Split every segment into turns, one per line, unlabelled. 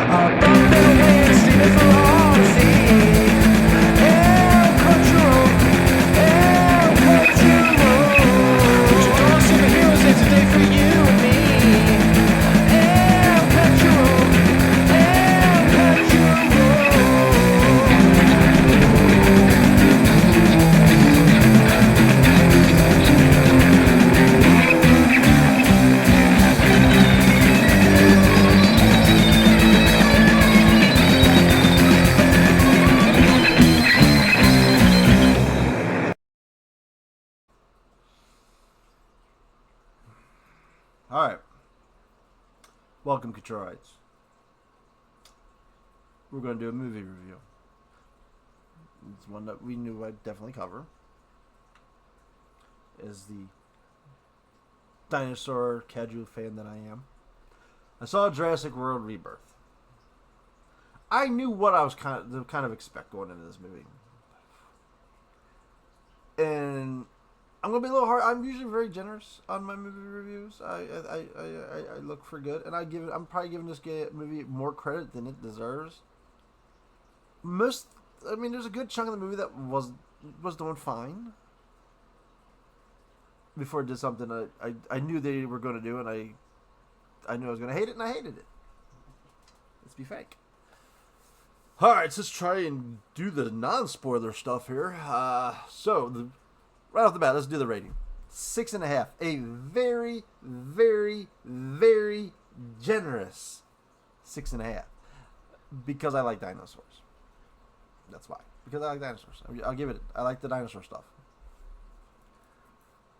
bumping away and streaming for all to see. El Cachorro, El Cachorro. There's a dawn of superheroes here today for you and me. El Cachorro, El Cachorro.
Alright. Welcome, Cachorrites. We're going to do a movie review. It's one that we knew I'd definitely cover. As the dinosaur casual fan that I am. I saw Jurassic World Rebirth. I knew what I was kind of expect going into this movie. And I'm gonna be a little hard. I'm usually very generous on my movie reviews. I look for good, and I'm probably giving this movie more credit than it deserves. There's a good chunk of the movie that was doing fine before it did something I knew they were going to do, and I knew I was going to hate it, and I hated it. Let's be fake. All right, so let's try and do the non-spoiler stuff here. Right off the bat, let's do the rating. 6.5. A very, very, very generous 6.5. Because I like dinosaurs. That's why. Because I like dinosaurs. I'll give it. I like the dinosaur stuff.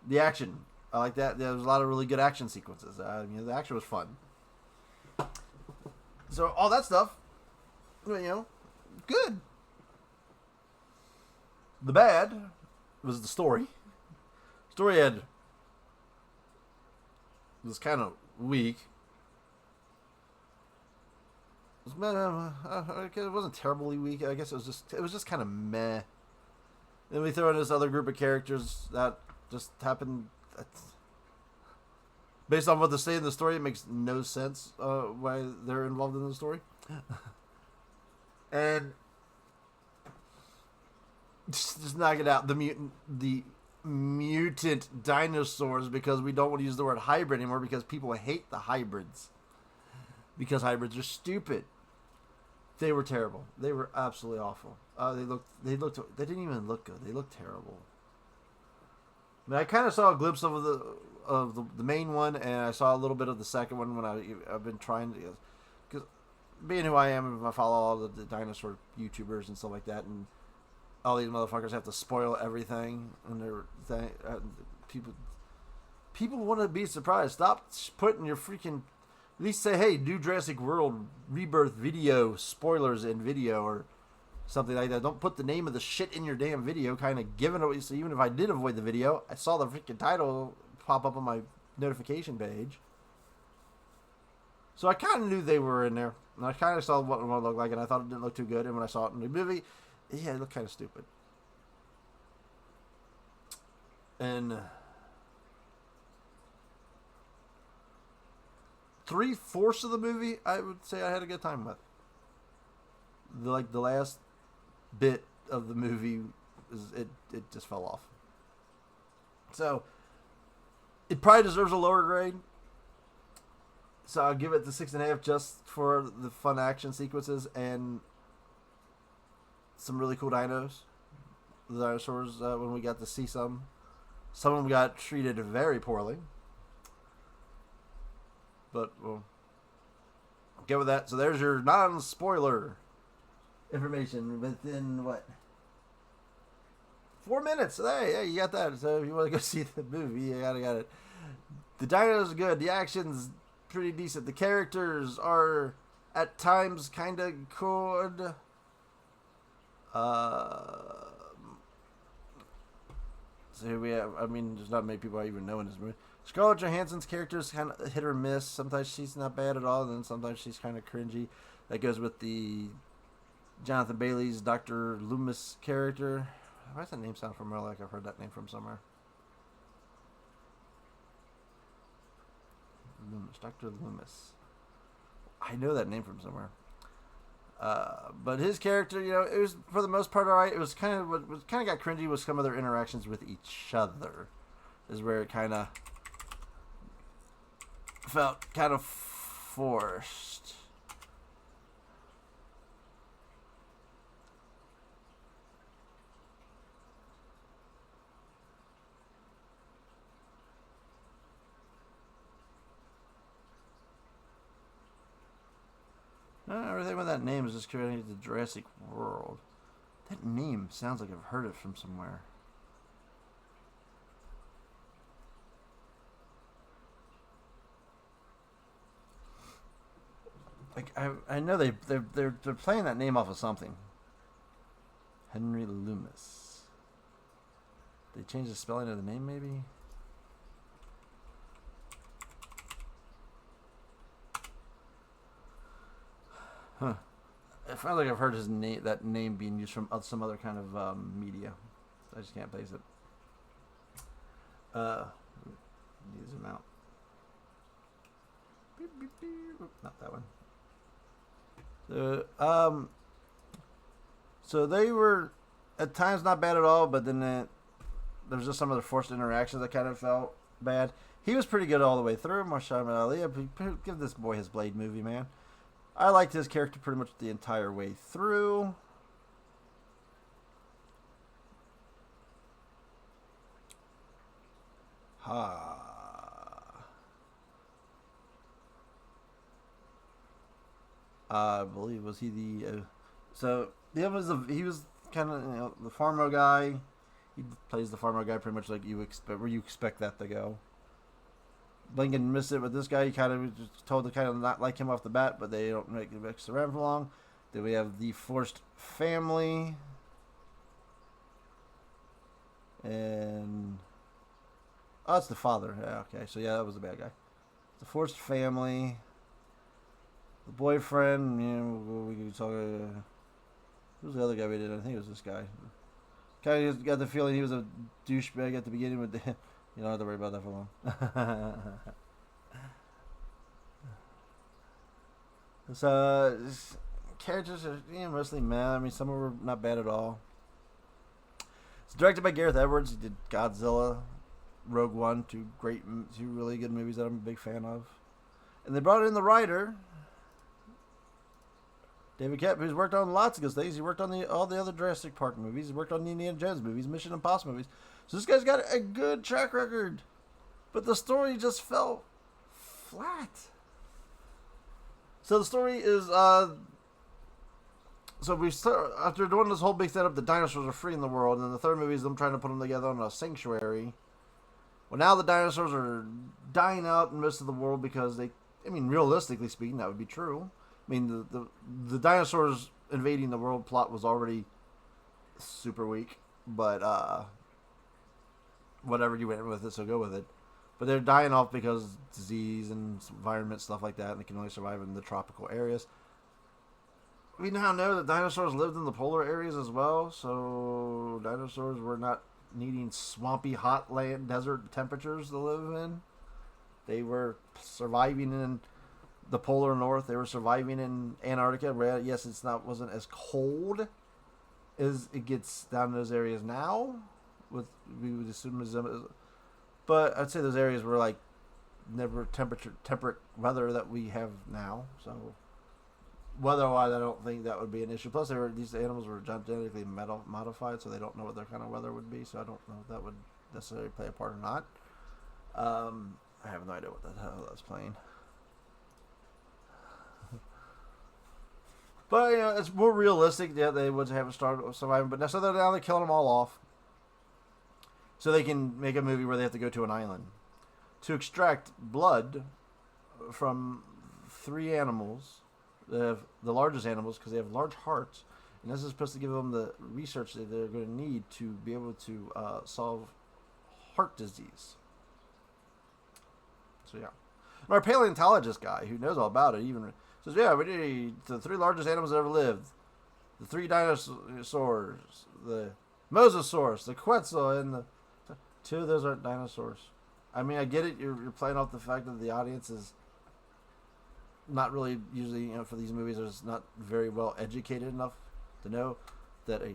The action. I like that. There was a lot of really good action sequences. The action was fun. So, all that stuff, good. The bad was the story. Story was kind of weak. It wasn't terribly weak. I guess it was just kind of meh. Then we throw in this other group of characters that just happened. Based on what they say in the story, it makes no sense why they're involved in the story. And just knock it out. The mutant dinosaurs, because we don't want to use the word hybrid anymore because people hate the hybrids. Because hybrids are stupid. They were terrible. They were absolutely awful. They didn't even look good. They looked terrible. I kind of saw a glimpse of the main one, and I saw a little bit of the second one when I've been trying to, because being who I am, I follow all the dinosaur YouTubers and stuff like that, and all these motherfuckers have to spoil everything, and people want to be surprised. Stop putting your freaking, at least say, hey, do Jurassic World Rebirth video spoilers in video or something like that. Don't put the name of the shit in your damn video, kind of giving away. So even if I did avoid the video, I saw the freaking title pop up on my notification page. So I kind of knew they were in there. And I kind of saw what it looked like, and I thought it didn't look too good. And when I saw it in the movie, yeah, it looked kind of stupid. And 3/4 of the movie, I would say I had a good time with. The last bit of the movie, it just fell off. So it probably deserves a lower grade. So I'll give it the 6.5 just for the fun action sequences and some really cool dinos. The dinosaurs, when we got to see some of them got treated very poorly. But we'll get with that. So there's your non-spoiler information within, 4 minutes. Hey, you got that. So if you want to go see the movie, you got it. The dinos are good. The action's pretty decent. The characters are at times kind of good. So here we have, there's not many people I even know in this movie. Scarlett Johansson's character is kind of hit or miss. Sometimes she's not bad at all, and then sometimes she's kind of cringy. That goes with the Jonathan Bailey's Dr. Loomis character. Why does that name sound familiar? Like I've heard that name from somewhere. Loomis, Dr. Loomis. I know that name from somewhere. But his character, it was for the most part alright. It was what kind of got cringy was some of their interactions with each other, is where it kind of felt kind of forced. Everything with that name is just creating the Jurassic World. That name sounds like I've heard it from somewhere. Like I know they're playing that name off of something. Henry Loomis. They changed the spelling of the name, maybe. Huh. It sounds like I've heard that name being used from some other kind of media. I just can't place it. Need to zoom out. Beep, beep, beep. Oop, not that one. So they were at times not bad at all, but then there was just some of the forced interactions that kind of felt bad. He was pretty good all the way through. Mahershala Ali, give this boy his Blade movie, man. I liked his character pretty much the entire way through. I believe was he the he was kind of the pharma guy. He plays the pharma guy pretty much like you expect, where you expect that to go. Lincoln missed it with this guy. He kind of was told to kind of not like him off the bat, but they don't make it mix around for long. Then we have the forced family, and it's the father. Yeah, okay, so yeah, that was the bad guy. The forced family, the boyfriend. We could talk. Who's the other guy we did? I think it was this guy. Kind of got the feeling he was a douchebag at the beginning with the. You don't have to worry about that for long. So, characters are mostly meh. I mean, some were not bad at all. It's directed by Gareth Edwards. He did Godzilla, Rogue One, two really good movies that I'm a big fan of. And they brought in the writer, David Koepp, who's worked on lots of good things. He worked on all the other Jurassic Park movies. He worked on the Indiana Jones movies, Mission Impossible movies. So this guy's got a good track record. But the story just fell flat. So the story is, so we start, after doing this whole big setup, the dinosaurs are free in the world, and then the third movie is them trying to put them together in a sanctuary. Well, now the dinosaurs are dying out in most of the world because realistically speaking, that would be true. I mean, the dinosaurs invading the world plot was already super weak, but whatever you went with it, so go with it. But they're dying off because disease and environment, stuff like that, and they can only survive in the tropical areas. We now know that dinosaurs lived in the polar areas as well, so dinosaurs were not needing swampy, hot land, desert temperatures to live in. They were surviving in the polar north. They were surviving in Antarctica, where yes, wasn't as cold as it gets down in those areas now. We would assume but I'd say those areas were like never temperate weather that we have now. So weather-wise, I don't think that would be an issue. Plus, these animals were genetically modified, so they don't know what their kind of weather would be. So I don't know if that would necessarily play a part or not. I have no idea what the hell that's playing. But it's more realistic. Yeah, they would have started surviving, but now they're killing them all off, so they can make a movie where they have to go to an island to extract blood from 3 animals, the largest animals, because they have large hearts, and this is supposed to give them the research that they're going to need to be able to solve heart disease. So yeah, and our paleontologist guy who knows all about it even says, yeah, we need the 3 largest animals that ever lived, the 3 dinosaurs, the Mosasaurus, the Quetzal, and the 2 of those aren't dinosaurs. I mean, I get it. You're playing off the fact that the audience is not really usually, for these movies, is not very well educated enough to know that a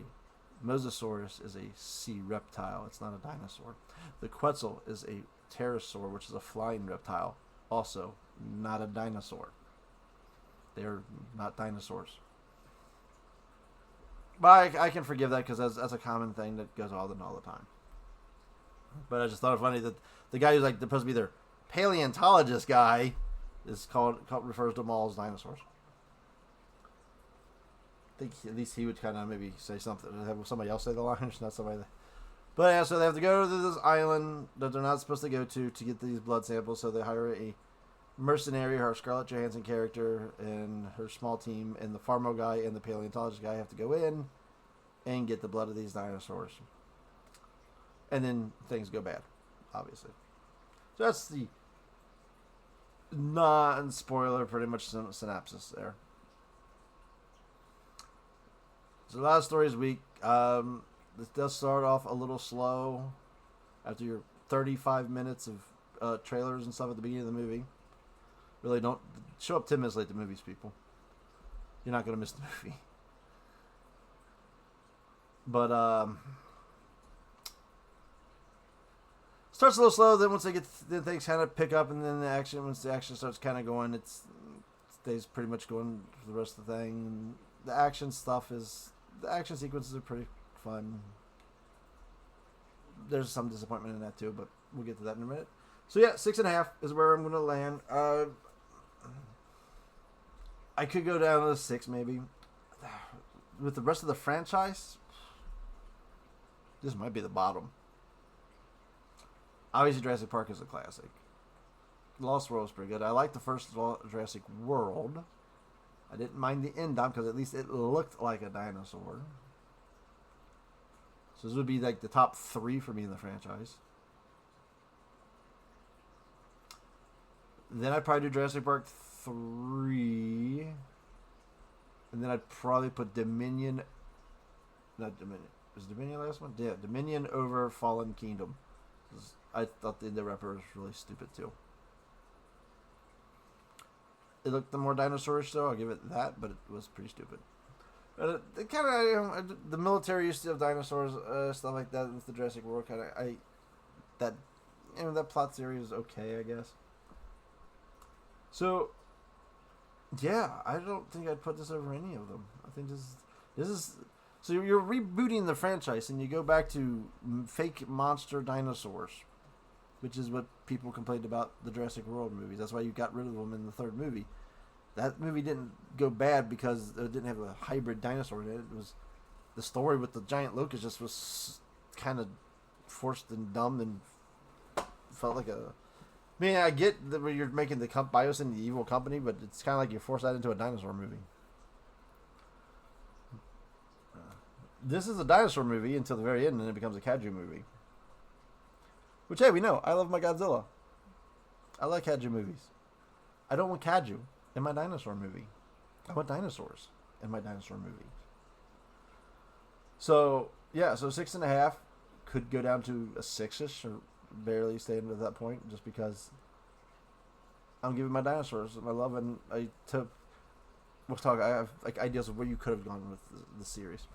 Mosasaurus is a sea reptile. It's not a dinosaur. The Quetzal is a pterosaur, which is a flying reptile. Also, not a dinosaur. They're not dinosaurs. But I can forgive that because that's a common thing that goes on all the time. But I just thought it funny that the guy who's like supposed to be their paleontologist guy is refers to them all as dinosaurs. I think at least he would kind of maybe say something. Have somebody else say the line, not somebody. But yeah, so they have to go to this island that they're not supposed to go to get these blood samples. So they hire a mercenary, her Scarlett Johansson character, and her small team, and the Farmo guy and the paleontologist guy have to go in and get the blood of these dinosaurs. And then things go bad, obviously. So that's the non-spoiler, pretty much synopsis there. So the last story's week. This does start off a little slow after your 35 minutes of trailers and stuff at the beginning of the movie. Really don't show up 10 minutes late to movies, people. You're not going to miss the movie. But starts a little slow. Then then things kind of pick up, and then once the action starts kind of going, it stays pretty much going for the rest of the thing. And the action sequences are pretty fun. There's some disappointment in that too, but we'll get to that in a minute. So yeah, 6.5 is where I'm going to land. I could go down to 6 maybe. With the rest of the franchise, this might be the bottom. Obviously, Jurassic Park is a classic. Lost World is pretty good. I like the first Jurassic World. I didn't mind the end on because at least it looked like a dinosaur. So this would be like the top 3 for me in the franchise. Then I'd probably do Jurassic Park 3. And then I'd probably put Dominion. Not Dominion. Was Dominion the last one? Yeah, Dominion over Fallen Kingdom. I thought the Ripper was really stupid too. It looked the more dinosaurish though, I'll give it that, but it was pretty stupid. It kind of, the military used to have dinosaurs, stuff like that with the Jurassic World kind of, that plot theory is okay, I guess. So, yeah, I don't think I'd put this over any of them. I think this is, so you're rebooting the franchise and you go back to fake monster dinosaurs, which is what people complained about the Jurassic World movies. That's why you got rid of them in the third movie. That movie didn't go bad because it didn't have a hybrid dinosaur in it. It was the story with the giant locust just was kind of forced and dumb and felt like a. I mean, I get that you're making the Biosyn the evil company, but it's kind of like you force that into a dinosaur movie. This is a dinosaur movie until the very end, and then it becomes a kaiju movie. Which, hey, we know. I love my Godzilla. I like kaiju movies. I don't want kaiju in my dinosaur movie. I want dinosaurs in my dinosaur movie. So, yeah, so 6.5 could go down to a 6-ish, or barely staying at that point, just because I'm giving my dinosaurs my love, and we'll talk. I have like ideas of where you could have gone with the series.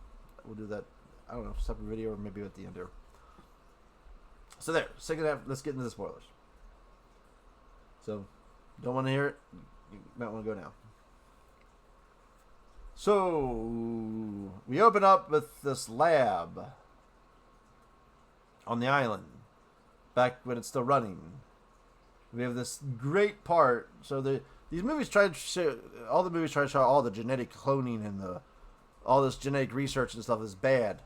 We'll do that, I don't know, separate video or maybe at the end here. So there, 6.5, let's get into the spoilers. So, don't want to hear it, you might want to go now. So, we open up with this lab on the island, back when it's still running. We have this great part, so these movies try to show, all the movies try to show all the genetic cloning and all this genetic research and stuff is bad.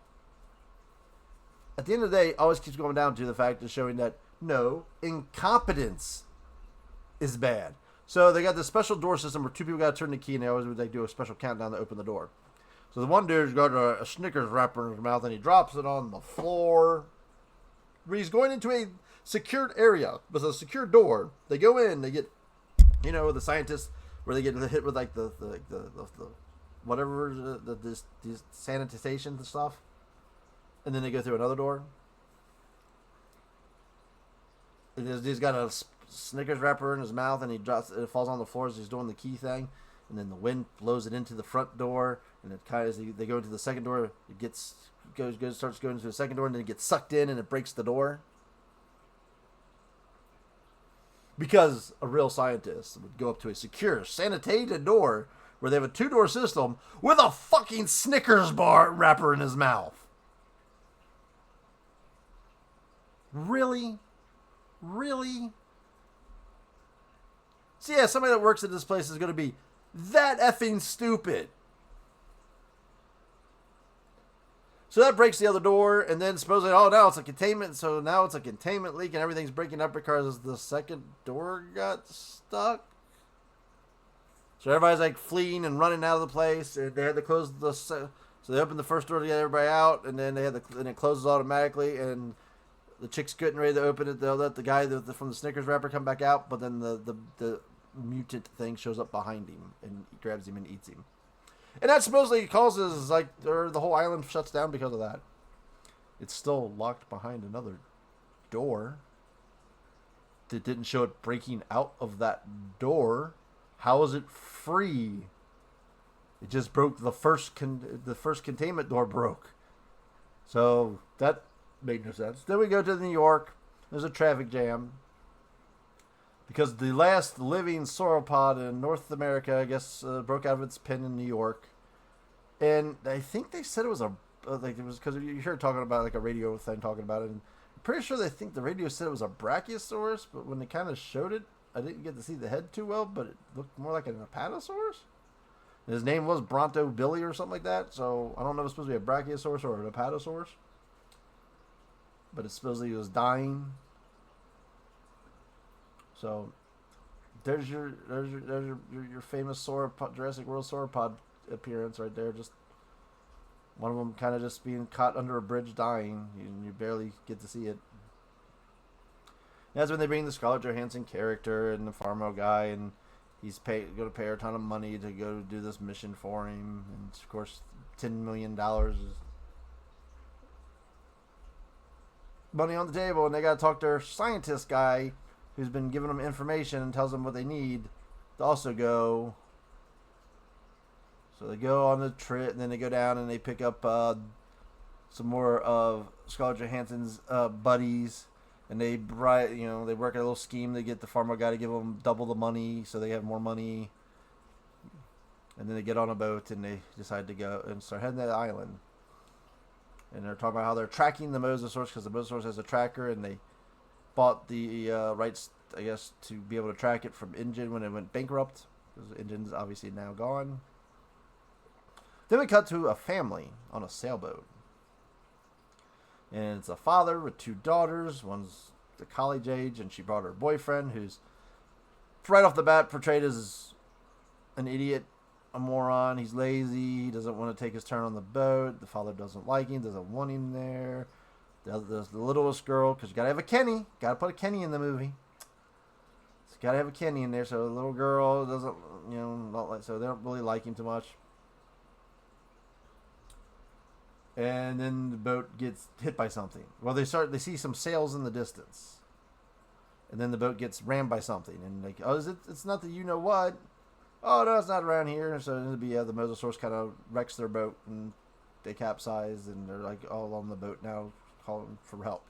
At the end of the day, it always keeps going down to the fact of showing that, no, incompetence is bad. So they got this special door system where 2 people got to turn the key, and they always would do a special countdown to open the door. So the one dude's got a Snickers wrapper in his mouth, and he drops it on the floor. He's going into a secured area with a secure door. They go in, they get, the scientists, where they get hit with like the whatever, these sanitization and stuff. And then they go through another door. He's got a Snickers wrapper in his mouth, and it falls on the floor as he's doing the key thing, and then the wind blows it into the front door, and it kind of, as they go into the second door, it starts going to the second door, and then it gets sucked in, and it breaks the door. Because a real scientist would go up to a secure, sanitated door where they have a 2-door system with a fucking Snickers bar wrapper in his mouth. Really? Really? So yeah, somebody that works at this place is going to be that effing stupid. So that breaks the other door, and then supposedly, now it's a containment. So now it's a containment leak, and everything's breaking up because the second door got stuck. So everybody's like fleeing and running out of the place, and they had to close so they opened the first door to get everybody out, and then and it closes automatically, and the chick's getting ready to open it. They'll let the guy from the Snickers wrapper come back out, but then the mutant thing shows up behind him and grabs him and eats him. And that supposedly causes, the whole island shuts down because of that. It's still locked behind another door. That didn't show it breaking out of that door. How is it free? It just broke the first containment door broke. So that made no sense. Then we go to New York. There's a traffic jam. Because the last living sauropod in North America, I guess, broke out of its pen in New York. And I think they said it was because you hear talking about like a radio thing talking about it. And I'm pretty sure they think the radio said it was a brachiosaurus, but when they kind of showed it, I didn't get to see the head too well, but it looked more like an apatosaurus. And his name was Bronto Billy or something like that, so I don't know if it's supposed to be a brachiosaurus or an apatosaurus. But it's supposedly he was dying. So there's your famous sauropod, Jurassic World sauropod appearance right there. Just one of them kind of just being caught under a bridge dying. You barely get to see it. And that's when they bring the Scarlett Johansson character and the Farmo guy, and he's going to pay her a ton of money to go do this mission for him. And of course, $10 million is money on the table, and they got to talk to their scientist guy who's been giving them information and tells them what they need to also go. So they go on the trip, and then they go down and they pick up some more of Scarlett Johansson's buddies, and they work a little scheme to get the farmer guy to give them double the money so they have more money. And then they get on a boat and they decide to go and start heading to the island. And they're talking about how they're tracking the Mosasaurus because the Mosasaurus has a tracker, and they bought the rights, I guess, to be able to track it from Engine when it went bankrupt, because Engine's obviously now gone. Then we cut to a family on a sailboat. And it's a father with 2 daughters. One's the college age, and she brought her boyfriend, who's right off the bat portrayed as an idiot, a moron. He's lazy. He doesn't want to take his turn on the boat. The father doesn't like him, doesn't want him there. The littlest girl, because you gotta have a Kenny. Gotta put a Kenny in the movie. So you gotta have a Kenny in there. So the little girl doesn't, not like, so they don't really like him too much. And then the boat gets hit by something. Well, they see some sails in the distance. And then the boat gets rammed by something. And like, it's not the you-know-what. Oh, no, it's not around here. So it'll be, the Mosasaurus kind of wrecks their boat, and they capsize, and they're like all on the boat now, calling for help.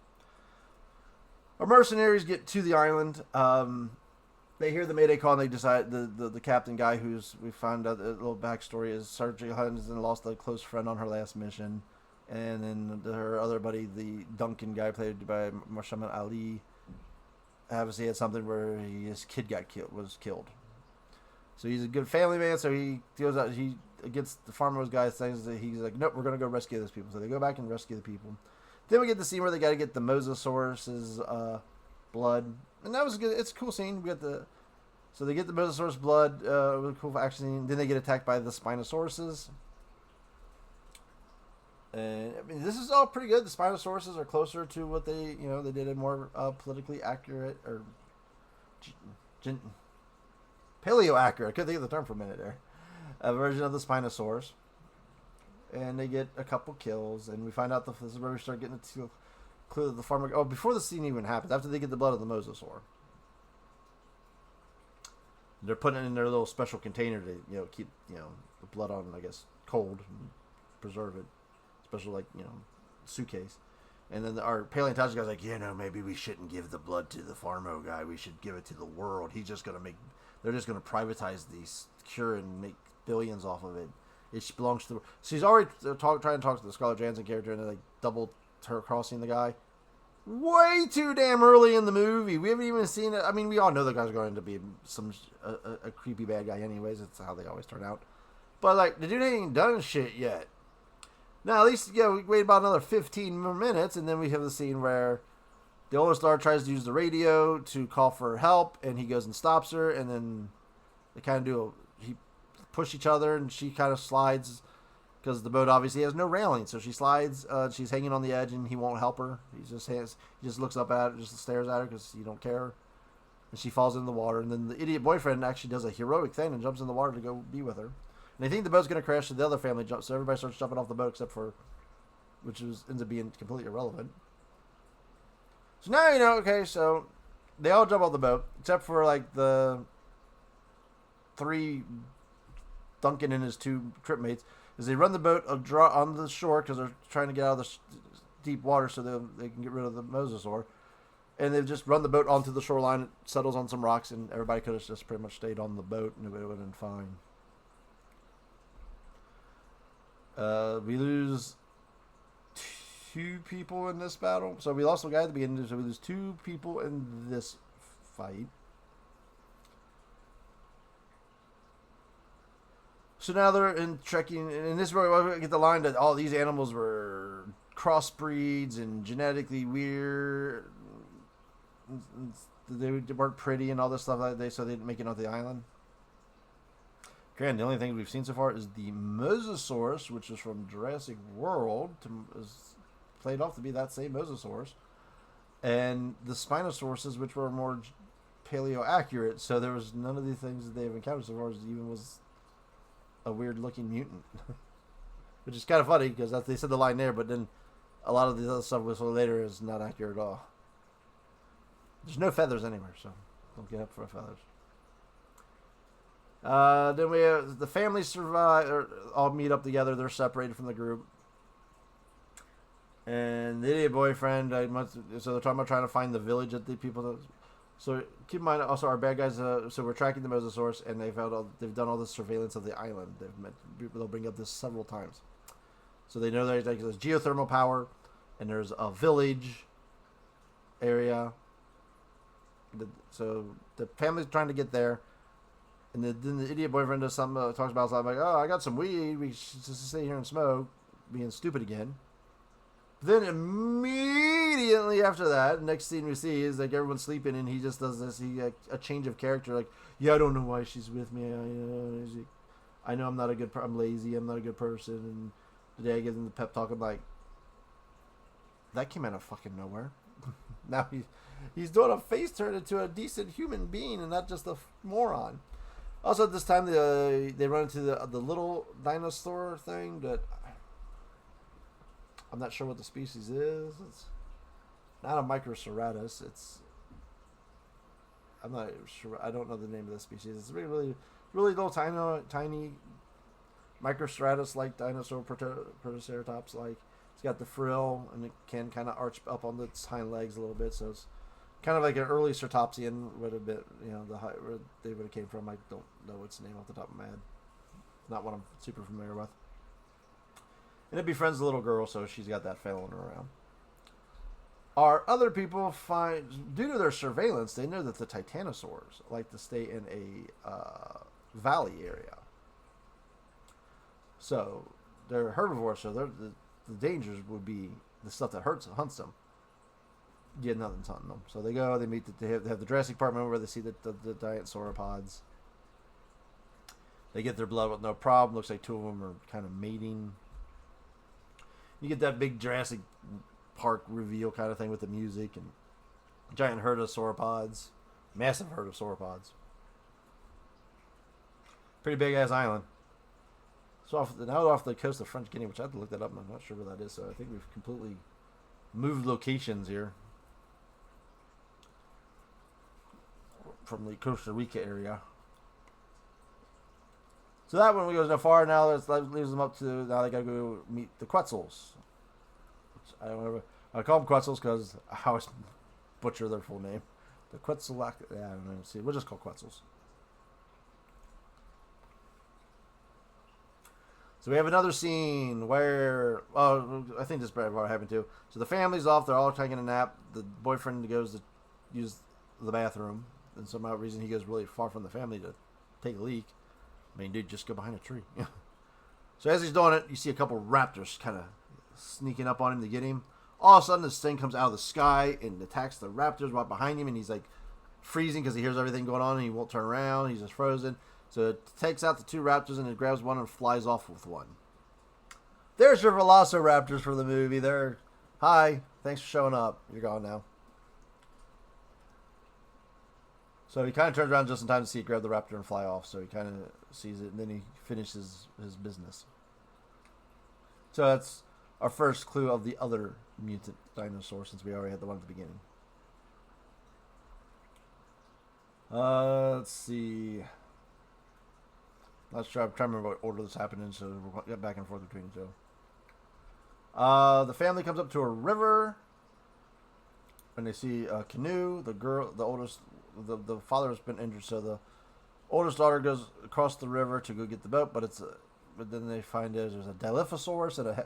Our mercenaries get to the island. They hear the Mayday call, and they decide, the captain guy we found out a little backstory is Sergeant Hudson lost a close friend on her last mission. And then her other buddy, the Duncan guy played by Muhammad Ali, obviously had something where his kid was killed. So he's a good family man, so he goes out, he gets the farmer's guy things that he's like, nope, we're going to go rescue those people. So they go back and rescue the people. Then we get the scene where they got to get the Mosasaurus's blood. And that was good. It's a cool scene. So they get the Mosasaurus blood, really cool action scene. Then they get attacked by the Spinosauruses. And I mean, this is all pretty good. The Spinosauruses are closer to what they did a more politically accurate or paleo accurate. I couldn't think of the term for a minute there. A version of the Spinosaurus. And they get a couple kills, and we find out this is where we start getting to clue that the farmer. Oh, before the scene even happens, after they get the blood of the Mosasaur, They're putting it in their little special container to keep the blood on, I guess, cold and preserve it. Special suitcase. And then our paleontologist guy's like, maybe we shouldn't give the blood to the pharmo guy. We should give it to the world. They're just gonna privatize these cure and make billions off of it. It belongs to. So he's already trying to talk to the Scarlett Johansson character, and they're double her crossing the guy. Way too damn early in the movie. We haven't even seen it. I mean, we all know the guy's going to be a creepy bad guy, anyways. That's how they always turn out. But the dude ain't done shit yet. Now, at least, we wait about another 15 more minutes, and then we have the scene where the older star tries to use the radio to call for help, and he goes and stops her, and then they kind of he push each other, and she kind of slides, because the boat obviously has no railing, so she slides, she's hanging on the edge, and he won't help her. He just looks up at her, just stares at her, because you don't care, and she falls in the water, and then the idiot boyfriend actually does a heroic thing and jumps in the water to go be with her. And they think the boat's going to crash, so the other family jumps. So everybody starts jumping off the boat, except for, ends up being completely irrelevant. So now okay, so they all jump off the boat, except for the 3 Duncan and his 2 trip mates, as they run the boat on the shore because they're trying to get out of the deep water so they can get rid of the mosasaur. And they've just run the boat onto the shoreline. It settles on some rocks, and everybody could have just pretty much stayed on the boat, and it would have been fine. We lose 2 people in this battle. So we lost a guy at the beginning, so we lose 2 people in this fight. So now they're in trekking, and this is where we get the line that all these animals were crossbreeds and genetically weird. They weren't pretty and all this stuff so they didn't make it onto the island. Granted, the only thing we've seen so far is the Mosasaurus, which is from Jurassic World, is played off to be that same Mosasaurus, and the Spinosauruses, which were more paleo accurate. So there was none of the things that they've encountered so far as even was a weird looking mutant, which is kind of funny because they said the line there, but then a lot of the other stuff was later is not accurate at all. There's no feathers anywhere, so don't get up for feathers. Then we have the families survive, or all meet up together. They're separated from the group. And the idiot boyfriend, so they're talking about trying to find the village that the people. So keep in mind, also our bad guys. So we're tracking the Mosasaurus, and they've done all this surveillance of the island. They'll bring up this several times. So they know there's geothermal power, and there's a village area. So the family's trying to get there. And then the idiot boyfriend does something, talks about something like, I got some weed, we should just stay here and smoke, being stupid again. But then immediately after that, next scene we see is everyone's sleeping, and he just does this, a change of character, I don't know why she's with me, I know I'm not I'm lazy, I'm not a good person, and today I give them the pep talk, I'm that came out of fucking nowhere. Now he's doing a face turn into a decent human being, and not just a moron. Also, at this time, they run into the little dinosaur thing that I'm not sure what the species is. It's not a Microceratus. I'm not sure. I don't know the name of the species. It's really little, tiny Microceratus-like dinosaur, Protoceratops. It's got the frill, and it can kind of arch up on its hind legs a little bit. So it's kind of like an early Ceratopsian would have been, where they would have came from. I don't know its name off the top of my head. Not what I'm super familiar with. And it befriends the little girl, so she's got that failing around. Our other people due to their surveillance, they know that the titanosaurs like to stay in a valley area. So they're herbivores, so the dangers would be the stuff that hunts them. Yeah, nothing's hunting them. So they go, they meet, they have the Jurassic Park moment where they see the giant sauropods. They get their blood with no problem. Looks like 2 of them are kind of mating. You get that big Jurassic Park reveal kind of thing with the music and giant herd of sauropods. Massive herd of sauropods. Pretty big ass island. So off the coast of French Guinea, which I have to look that up, and I'm not sure where that is, so I think we've completely moved locations here from the Costa Rica area. So that one goes no far. Now that leaves them up to, now they gotta go meet the Quetzals. Which I don't know. I call them Quetzals because I always butcher their full name. The Quetzalcoatl. Yeah, I don't know. See, we'll just call Quetzals. So we have another scene where, oh, I think this probably happened too. So the family's off. They're all taking a nap. The boyfriend goes to use the bathroom. And somehow reason he goes really far from the family to take a leak. I mean, dude, just go behind a tree. So as he's doing it, you see a couple raptors kind of sneaking up on him to get him. All of a sudden, this thing comes out of the sky and attacks the raptors right behind him. And he's like freezing because he hears everything going on and he won't turn around. He's just frozen. So it takes out the two raptors and it grabs one and flies off with one. There's your velociraptors for the movie. There. Hi. Thanks for showing up. You're gone now. So he kind of turns around just in time to see it grab the raptor and fly off. So he kind of sees it and then he finishes his business. So that's our first clue of the other mutant dinosaur, since we already had the one at the beginning. Let's see. I'm trying to remember what order this happened in, so we'll get back and forth between the two. The family comes up to a river, and they see a canoe. The girl, the oldest, the father has been injured, so the oldest daughter goes across the river to go get the boat. But then they find there's a Dilophosaurus and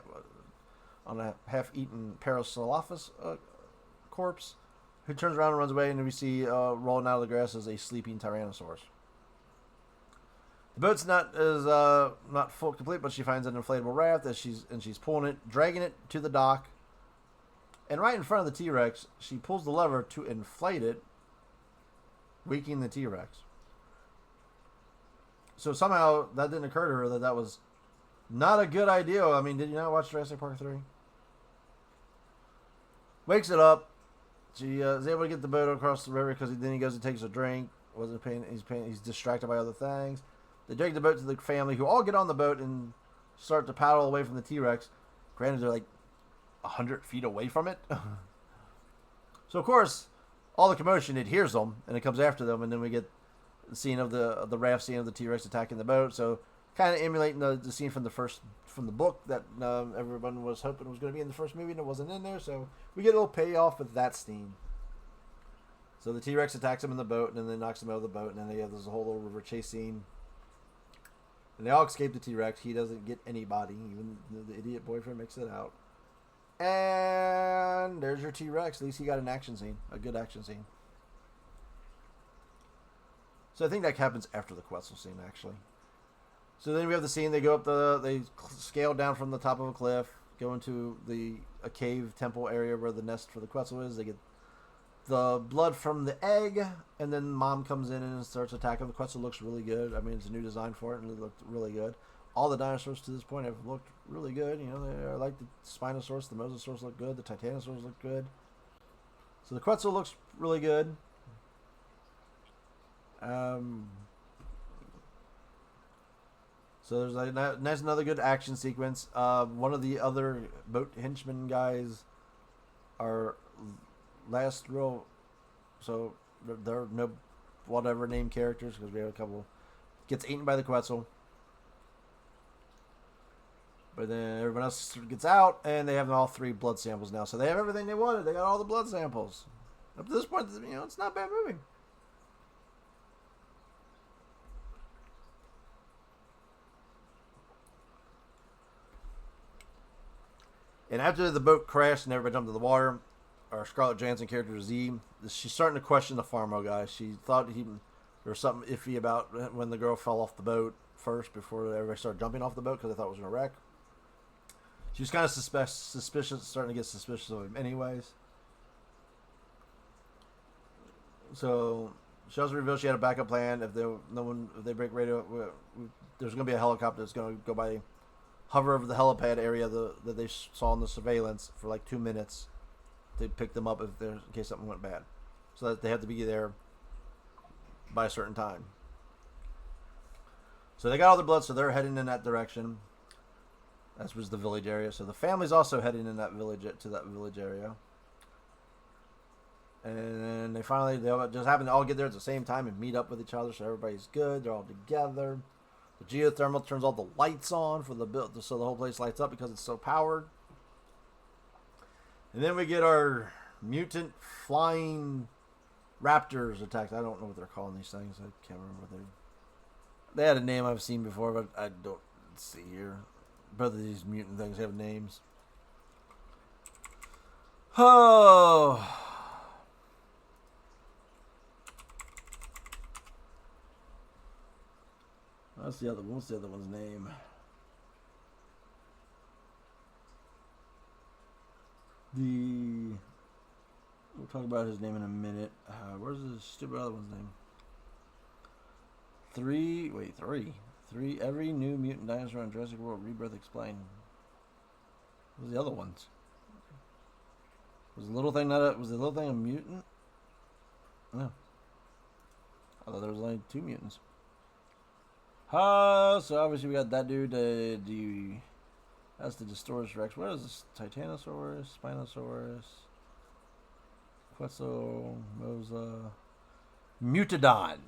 on a half-eaten Parasaurolophus corpse, who turns around and runs away, and then we see rolling out of the grass is a sleeping Tyrannosaurus. The boat's not full complete, but she finds an inflatable raft as she's pulling it, dragging it to the dock. And right in front of the T-Rex, she pulls the lever to inflate it, waking the T-Rex. So somehow that didn't occur to her that was not a good idea. I mean, did you not watch Jurassic Park 3? Wakes it up. She is able to get the boat across the river because then he goes and takes a drink. He's distracted by other things. They drag the boat to the family, who all get on the boat and start to paddle away from the T-Rex. Granted, they're like 100 feet away from it. So, of course, all the commotion, it hears them, and it comes after them, and then we get the scene of the raft scene of the T-Rex attacking the boat. So, kind of emulating the scene from the book that everyone was hoping was going to be in the first movie, and it wasn't in there. So, we get a little payoff with that scene. So, the T-Rex attacks him in the boat, and then knocks him out of the boat, and then there's a whole little river chase scene. And they all escape the T-Rex. He doesn't get anybody. Even the idiot boyfriend makes it out. And there's your T-Rex. At least he got an action scene. A good action scene. So I think that happens after the Quetzal scene, actually. So then we have the scene. They go up they scale down from the top of a cliff, go into a cave temple area where the nest for the Quetzal is. They get the blood from the egg, and then Mom comes in and starts attacking. The Quetzal looks really good. I mean, it's a new design for it, and it looked really good. All the dinosaurs to this point have looked really good. You know, I like the Spinosaurus, the Mosasaurus look good, the Titanosaurs look good. So the Quetzal looks really good. So there's another good action sequence. One of the other boat henchmen guys are last real, so there are no whatever name characters because we have a couple. Gets eaten by the Quetzal, but then everyone else gets out, and they have all 3 blood samples now. So they have everything they wanted. They got all the blood samples. Up to this point, you know, it's not a bad movie. And after the boat crashed and everybody jumped in the water, our Scarlett Johansson character Z, she's starting to question the Farmo guy. She thought there was something iffy about when the girl fell off the boat first before everybody started jumping off the boat because they thought it was going to wreck. She was kind of suspicious, starting to get suspicious of him anyways. So she also revealed she had a backup plan if they break radio. There's going to be a helicopter that's going to go by, hover over the helipad area that they saw in the surveillance for like 2 minutes. They pick them up in case something went bad, so that they have to be there by a certain time. So they got all their blood, so they're heading in that direction. That was the village area. So the family's also heading in that village area. And they just happen to all get there at the same time and meet up with each other, so everybody's good. They're all together. The geothermal turns all the lights on for the build, so the whole place lights up because it's so powered. And then we get our mutant flying raptors attacked. I don't know what they're calling these things. I can't remember what they had a name I've seen before, but I don't see here. Both of these mutant things have names. Oh. What's the other one's name? We'll talk about his name in a minute. Where's the stupid other one's name? Three. Every new mutant dinosaur in Jurassic World Rebirth explained. What was the other ones? Was the little thing a mutant? No. I thought there was only 2 mutants. So obviously we got that dude. That's the Distosaurus Rex. What is this? Titanosaurus, Spinosaurus, Quetzalcoatl, Mutodon.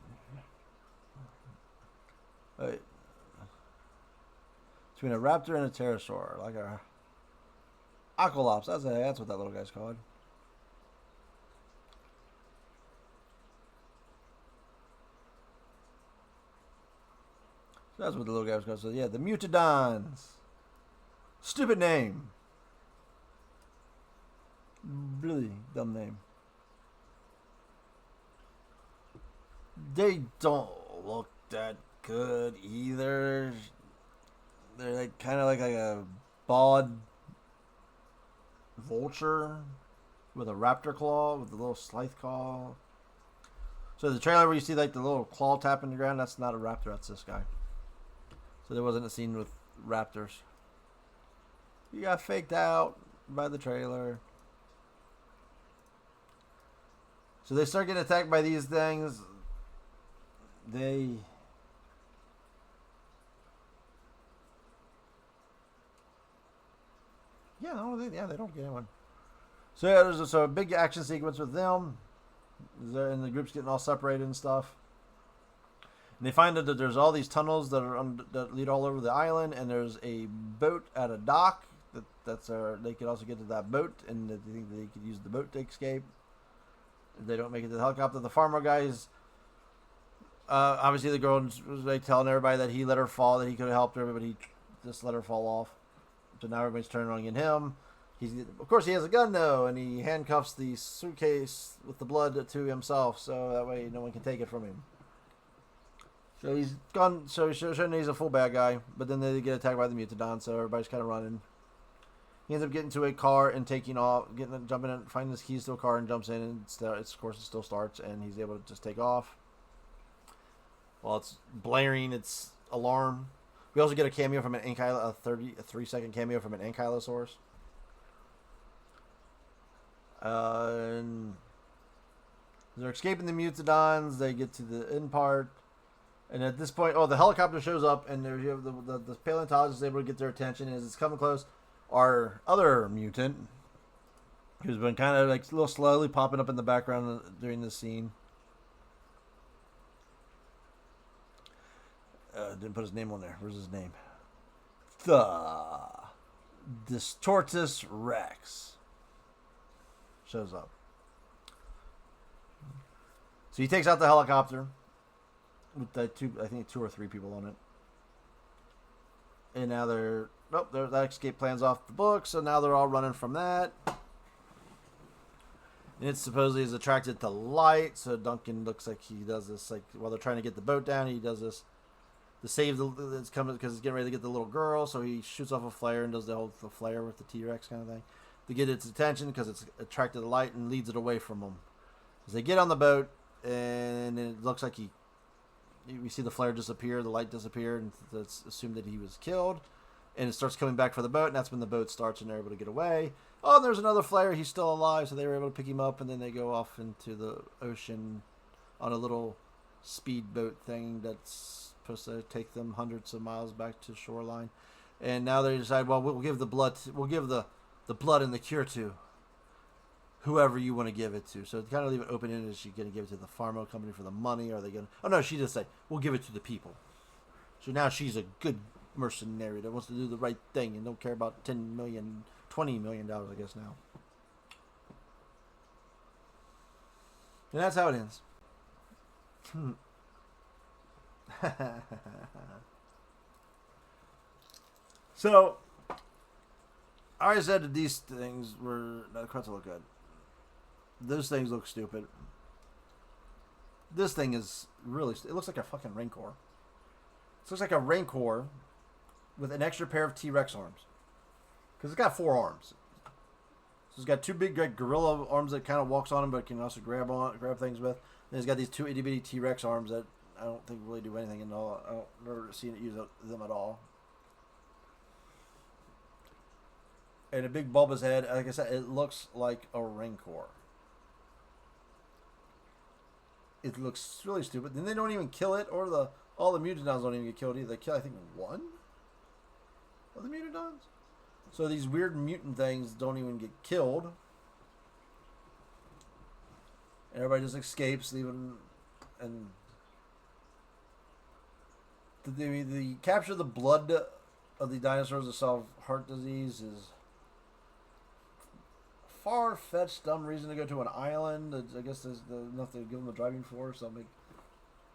Between a raptor and a pterosaur, like a Aqualops. That's what that little guy's called. So that's what the little guy was called. So yeah, the Mutodons. Stupid name. Really dumb name. They don't look that good either. They're like kind of like a bald vulture with a raptor claw with a little scythe claw. So the trailer where you see like the little claw tapping the ground, that's not a raptor, that's this guy. So there wasn't a scene with raptors. You got faked out by the trailer. So they start getting attacked by these things. They don't get anyone. So yeah, there's a big action sequence with them, and the group's getting all separated and stuff. And they find that there's all these tunnels that lead all over the island, and there's a boat at a dock they could also get to that boat, and they think they could use the boat to escape. If they don't make it to the helicopter, the farmer guys. Obviously, the girl was like telling everybody that he let her fall, that he could have helped her, but he just let her fall off. So now everybody's turning on him. Of course, he has a gun though, and he handcuffs the suitcase with the blood to himself, so that way no one can take it from him. So he's gone. So he's showing he's a full bad guy, but then they get attacked by the Mutodon, so everybody's kind of running. He ends up getting to a car and taking off, jumping in, finding his keys to a car and jumps in, and of course it still starts, and he's able to just take off. While it's blaring its alarm. We also get a cameo from an a 3-second cameo from an Ankylosaurus. And they're escaping the Mutodons. They get to the end part, and at this point, the helicopter shows up, and the paleontologist is able to get their attention. As it's coming close, our other mutant, who's been kind of like a little slowly popping up in the background during this scene. Didn't put his name on there. Where's his name? The Distosaurus Rex shows up. So he takes out the helicopter with the 2 or 3 people on it. And now that escape plan's off the book, so now they're all running from that. And it supposedly is attracted to light, so Duncan looks like he does this, like while they're trying to get the boat down, he does this to save it's coming because he's getting ready to get the little girl, so he shoots off a flare and does the flare with the T-Rex kind of thing to get its attention because it's attracted to light and leads it away from them. As they get on the boat, and it looks like we see the flare disappear, the light disappear, and it's assumed that he was killed. And it starts coming back for the boat, and that's when the boat starts and they're able to get away. Oh, and there's another flare. He's still alive, so they were able to pick him up, and then they go off into the ocean on a little speedboat thing that's supposed to take them hundreds of miles back to shoreline. And now they decide, well, we'll give the blood and the cure to whoever you want to give it to. So kind of leave it open-ended. Is she going to give it to the pharma company for the money? Or are they going to... Oh, no, she just said, we'll give it to the people. So now she's a good mercenary that wants to do the right thing and don't care about $10 million, $20 million, I guess now. And that's how it ends. So, I already said that these things were not quite to look good. Those things look stupid. This thing is really... It looks like a fucking Rancor. It looks like a Rancor with an extra pair of T-Rex arms. Because it's got 4 arms. So it's got 2 big like, gorilla arms that kind of walks on them, but can also grab things with. And it's got these 2 itty bitty T-Rex arms that I don't think really do anything at all. I don't never seen it use them at all. And a big bulbous head. Like I said, it looks like a Rancor. It looks really stupid. Then they don't even kill it, or all the Mutadons don't even get killed either. They kill, I think, 1 of the Mutadons. So these weird mutant things don't even get killed. And everybody just escapes, leaving. And the capture the blood of the dinosaurs to solve heart disease is far-fetched, dumb reason to go to an island. I guess there's enough to give them a driving force. They'll make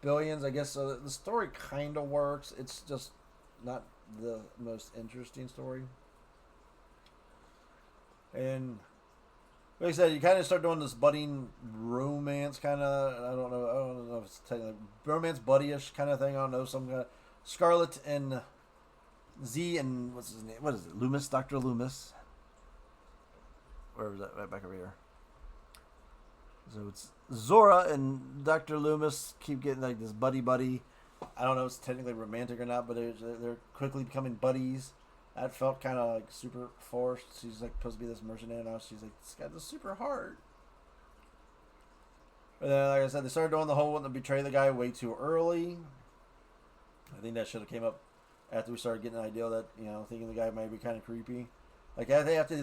billions. I guess the story kind of works. It's just not the most interesting story. And like I said, you kind of start doing this budding romance kind of. I don't know if it's technically romance buddyish kind of thing. I don't know, some kind of Scarlet and Z and what's his name? What is it? Loomis, Dr. Loomis. Where was that? Right back over here. So it's Zora and Dr. Loomis keep getting like this buddy. I don't know if it's technically romantic or not, but they're quickly becoming buddies. That felt kind of like super forced. She's like supposed to be this mercenary now. She's like, this guy's super hard. But then, like I said, they started doing the whole wanting to betray the guy way too early. I think that should have came up after we started getting an idea that, thinking the guy might be kind of creepy. Like I think after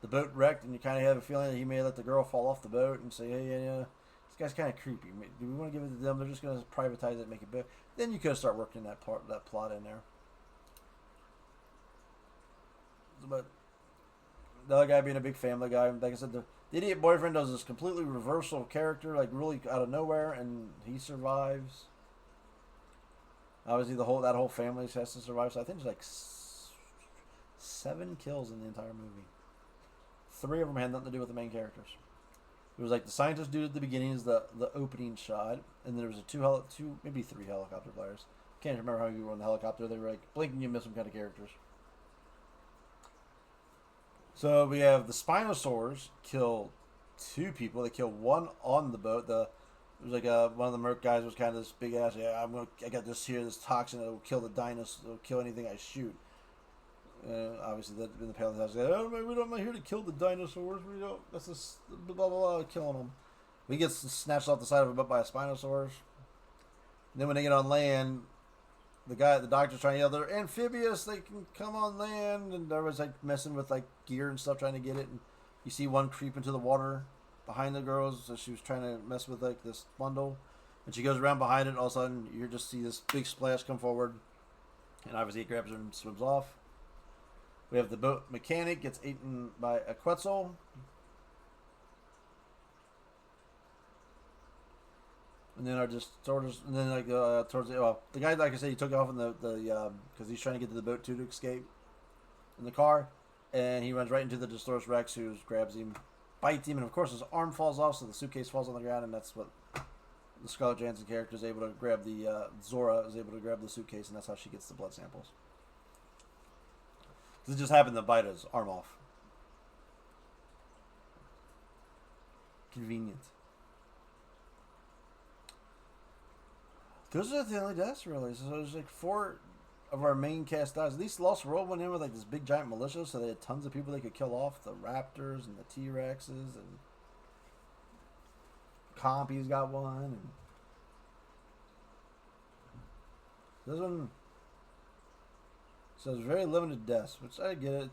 the boat wrecked and you kind of have a feeling that he may let the girl fall off the boat and say, hey, this guy's kind of creepy. Do we want to give it to them? They're just going to privatize it and make it big. Then you could start working that plot in there. But the other guy being a big family guy, like I said, the idiot boyfriend does this completely reversal character, like really out of nowhere, and he survives. Obviously, that whole family has to survive. So I think there's like 7 kills in the entire movie. 3 of them had nothing to do with the main characters. There was like the scientist dude at the beginning is the opening shot, and there was maybe 3 helicopter flyers. Can't remember how you were on the helicopter. They were like blinking, you miss them kind of characters. So we have the Spinosaurs kill 2 people. They kill 1 on the boat. It was like one of the Merc guys was kind of this big ass. Yeah, I got this toxin that will kill the dinosaurs. It'll kill anything I shoot. Obviously, that in the Paleontology, I'm not here to kill the dinosaurs. We don't. That's just blah blah blah, killing them. He gets snatched off the side of a boat by a Spinosaurus. And then when they get on land, the doctor's trying to yell, they're amphibious. They can come on land, and everyone's like messing with like gear and stuff, trying to get it. And you see one creep into the water behind the girls. So she was trying to mess with like this bundle, and she goes around behind it. All of a sudden, you just see this big splash come forward, and obviously it grabs her and swims off. We have the boat mechanic gets eaten by a Quetzal. And then the guy, like I said, he took off in the because he's trying to get to the boat too to escape in the car, and he runs right into the Destroros Rex, who grabs him, bites him, and of course his arm falls off, so the suitcase falls on the ground, and that's what the Scarlett Johansson character is able to grab. Zora is able to grab the suitcase, and that's how she gets the blood samples. It just happened to bite his arm off. Convenient. Those are the only deaths, really. So there's like 4 of our main cast dies. At least Lost World went in with like this big giant militia, so they had tons of people they could kill off. The Raptors and the T-Rexes, and Compy's got one. And this one... So it's very limited deaths, which I get it.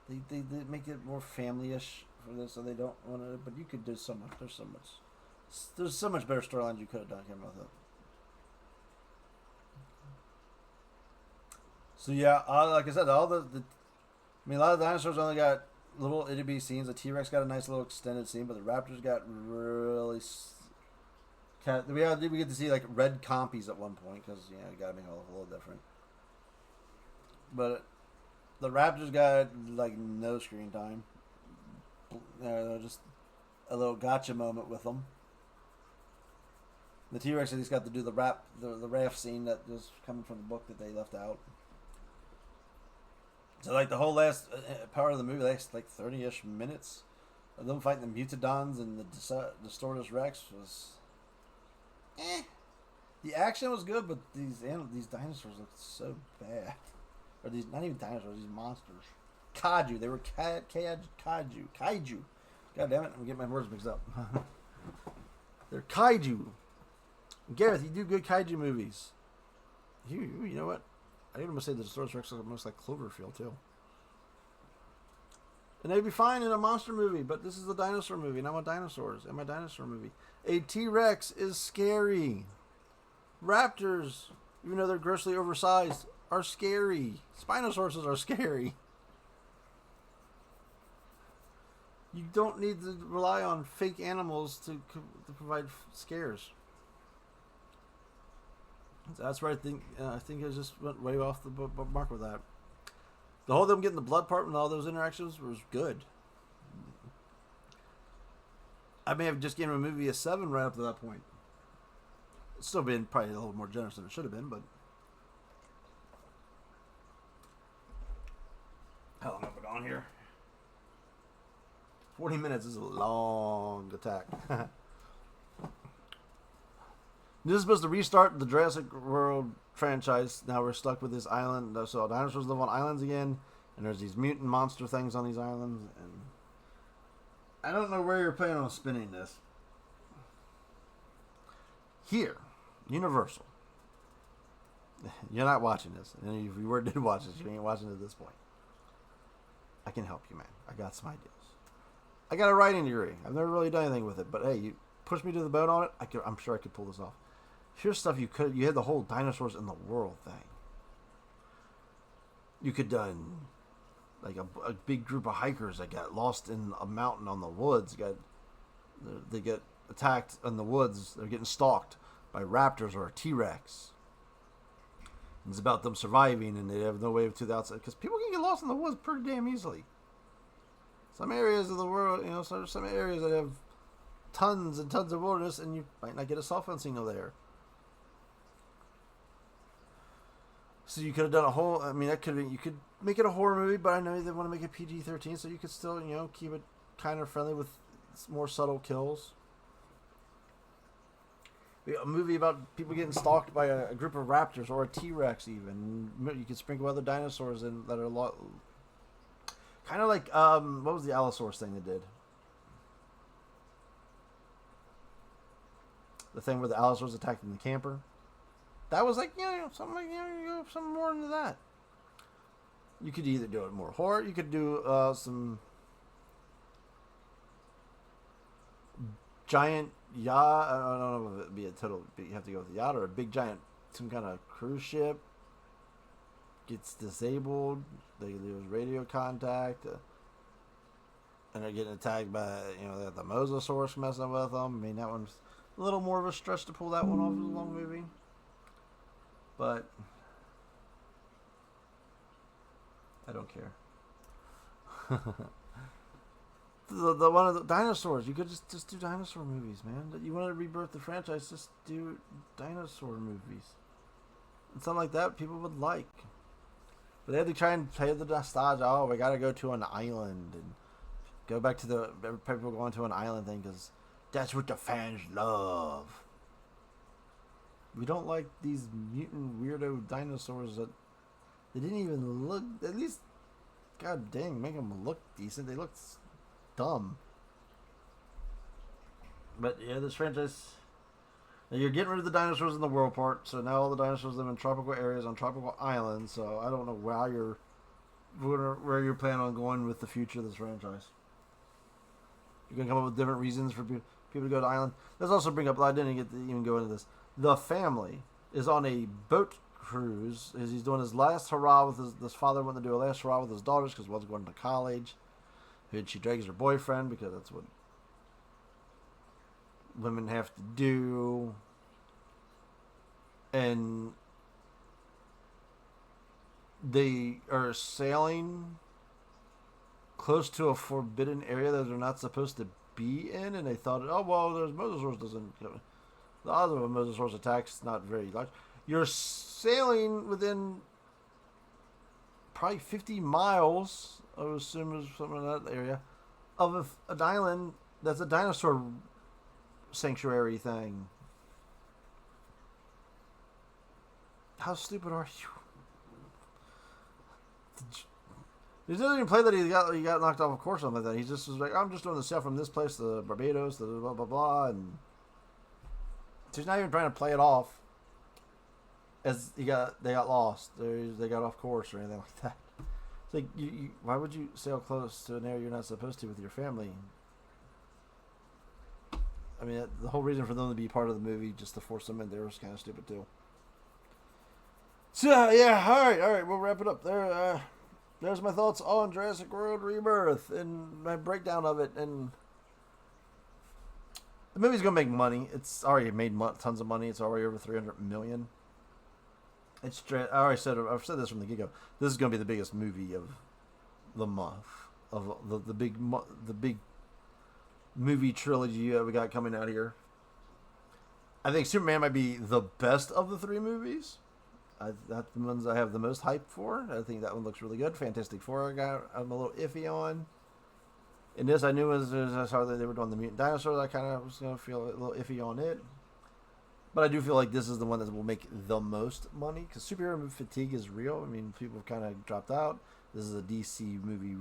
They make it more family-ish for this, so they don't want to. But you could do so much. There's so much better storylines you could have done here with it. So yeah, like I said, all I mean, a lot of the dinosaurs only got little itty bitty scenes. The T Rex got a nice little extended scene, but the Raptors got really. We get to see like red compies at one point because you got to make it look a little different. But the Raptors got like no screen time. Just a little gotcha moment with them. The T Rex at least got to do the raft scene that was coming from the book that they left out. So like the whole last part of the movie, last like 30-ish minutes of them fighting the Mutodons and the Distortus Rex was, The action was good, but these dinosaurs looked so bad. Or these, not even dinosaurs, these monsters. Kaiju. They were kaiju. God damn it, I'm getting my words mixed up. They're kaiju. Gareth, you do good kaiju movies. You know what? I almost say the Distortus Rex looks almost like Cloverfield, too. And they'd be fine in a monster movie, but this is a dinosaur movie, and I want dinosaurs in my dinosaur movie. A T-Rex is scary. Raptors, even though they're grossly oversized, are scary. Spinosauruses are scary. You don't need to rely on fake animals to provide scares. That's where I think it just went way off the mark with that. The whole them getting the blood part and all those interactions was good. I may have just given a movie a 7 right up to that point. It's still been probably a little more generous than it should have been, but how long have we gone here? 40 minutes is a long attack. This is supposed to restart the Jurassic World franchise. Now we're stuck with this island. So dinosaurs live on islands again, and there's these mutant monster things on these islands. And I don't know where you're planning on spinning this. Here, Universal. You're not watching this. And if you did watch this, you ain't watching it at this point. I can help you, man. I got some ideas. I got a writing degree. I've never really done anything with it, but hey, you push me to the bone on it. I'm sure I could pull this off. Here's stuff you had the whole dinosaurs in the world thing. You could done like a big group of hikers that got lost in a mountain on the woods. They get attacked in the woods. They're getting stalked by raptors or a T-Rex. It's about them surviving, and they have no way to the outside because people can get lost in the woods pretty damn easily. Some areas of the world, some areas that have tons and tons of wilderness, and you might not get a cell phone signal there. So you could have done a whole. I mean, you could make it a horror movie, but I know they want to make it PG-13, so you could still, keep it kind of friendly with more subtle kills. A movie about people getting stalked by a group of raptors or a T-Rex, even. You could sprinkle other dinosaurs in that are a lot. Kind of like what was the Allosaurus thing they did? The thing where the Allosaurus attacked in the camper. That was like, something like, something more into that. You could either do it more horror. You could do some giant yacht. I don't know if it'd be a total. You have to go with a yacht or a big giant, some kind of cruise ship. Gets disabled. They lose radio contact, and they're getting attacked by the Mosasaurus messing with them. I mean, that one's a little more of a stretch to pull that one off as a long movie. But I don't care. the one of the dinosaurs, you could just do dinosaur movies, man. You want to rebirth the franchise, just do dinosaur movies. And something like that people would like. But they had to try and play the nostalgia. Oh, we got to go to an island and go back to the people going to an island thing because that's what the fans love. We don't like these mutant weirdo dinosaurs that they didn't even look. At least, god dang, make them look decent. They look dumb. But yeah, this franchise. Now you're getting rid of the dinosaurs in the world part, so now all the dinosaurs live in tropical areas on tropical islands. So I don't know where you're planning on going with the future of this franchise. You're gonna come up with different reasons for people to go to the island. Let's also bring up. I didn't get to even go into this. The family is on a boat Cruz is he's doing his last hurrah with his father wanted to do a last hurrah with his daughters because one's going to college. And she drags her boyfriend because that's what women have to do. And they are sailing close to a forbidden area that they're not supposed to be in, and they thought, oh well, there's mosasaurus doesn't. The odds of a mosasaurus attack is not very large. You're sailing within probably 50 miles, I would assume is something in that area, of an island that's a dinosaur sanctuary thing. How stupid are you? He didn't even play that he got knocked off a course or something like that. He just was like, I'm just doing the sail from this place to Barbados, to blah blah blah, and so he's not even trying to play it off as they got lost, they got off course or anything like that. It's like why would you sail close to an area you're not supposed to with your family? I mean, the whole reason for them to be part of the movie just to force them in there was kind of stupid too. So yeah, all right, we'll wrap it up there. There's my thoughts on Jurassic World Rebirth and my breakdown of it. And the movie's gonna make money. It's already made tons of money. It's already over $300 million. I've said this from the get-go. This is gonna be the biggest movie of the month, of the big movie trilogy we got coming out here. I think Superman might be the best of the three movies. That's the ones I have the most hype for. I think that one looks really good. Fantastic Four, I'm a little iffy on. In this, I knew as I saw that they were doing the mutant dinosaurs, I kind of was going to feel a little iffy on it. But I do feel like this is the one that will make the most money because superhero fatigue is real. I mean, people have kind of dropped out. This is a DC movie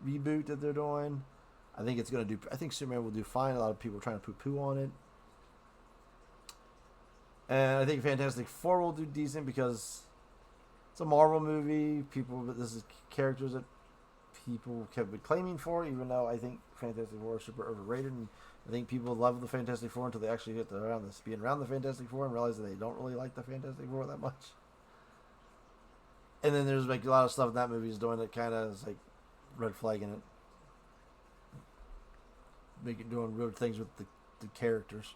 reboot that they're doing. I think it's going to do. I think Superman will do fine. A lot of people are trying to poo-poo on it. And I think Fantastic Four will do decent because it's a Marvel movie. This is characters that people kept claiming for, even though I think Fantastic Four is super overrated. And I think people love the Fantastic Four until they actually get being around the Fantastic Four and realize that they don't really like the Fantastic Four that much. And then there's like a lot of stuff that movie is doing that kind of is like red flagging it. Doing weird things with the characters.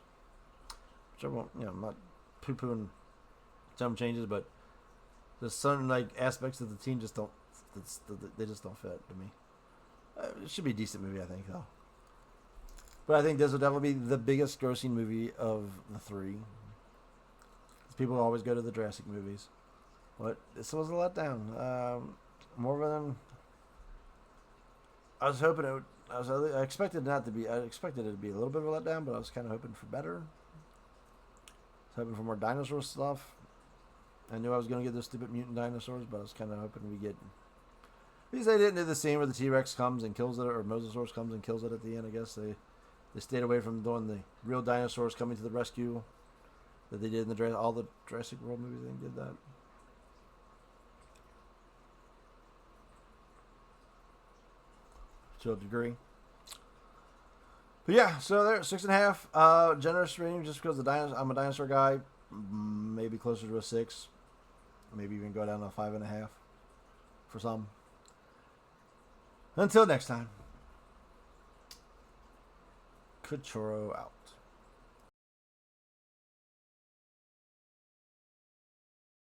Which I won't, I'm not poo-pooing some changes, but there's certain like aspects of the team just don't. They just don't fit to me. It should be a decent movie, I think, though. But I think this will definitely be the biggest grossing movie of the three. People always go to the Jurassic movies, but this was a letdown. More than I was hoping it would. I expected not to be. I expected it to be a little bit of a letdown, but I was kind of hoping for better. I was hoping for more dinosaur stuff. I knew I was going to get those stupid mutant dinosaurs, but I was kind of hoping we get. At least they didn't do the scene where the T-Rex comes and kills it, or Mosasaurus comes and kills it at the end. I guess they stayed away from doing the real dinosaurs coming to the rescue that they did in all the Jurassic World movies. They did that. To a degree. But yeah, so there, 6.5. Generous rating just because I'm a dinosaur guy. Maybe closer to a 6. Maybe even go down to a 5.5 for some. Until next time. Cachorro out.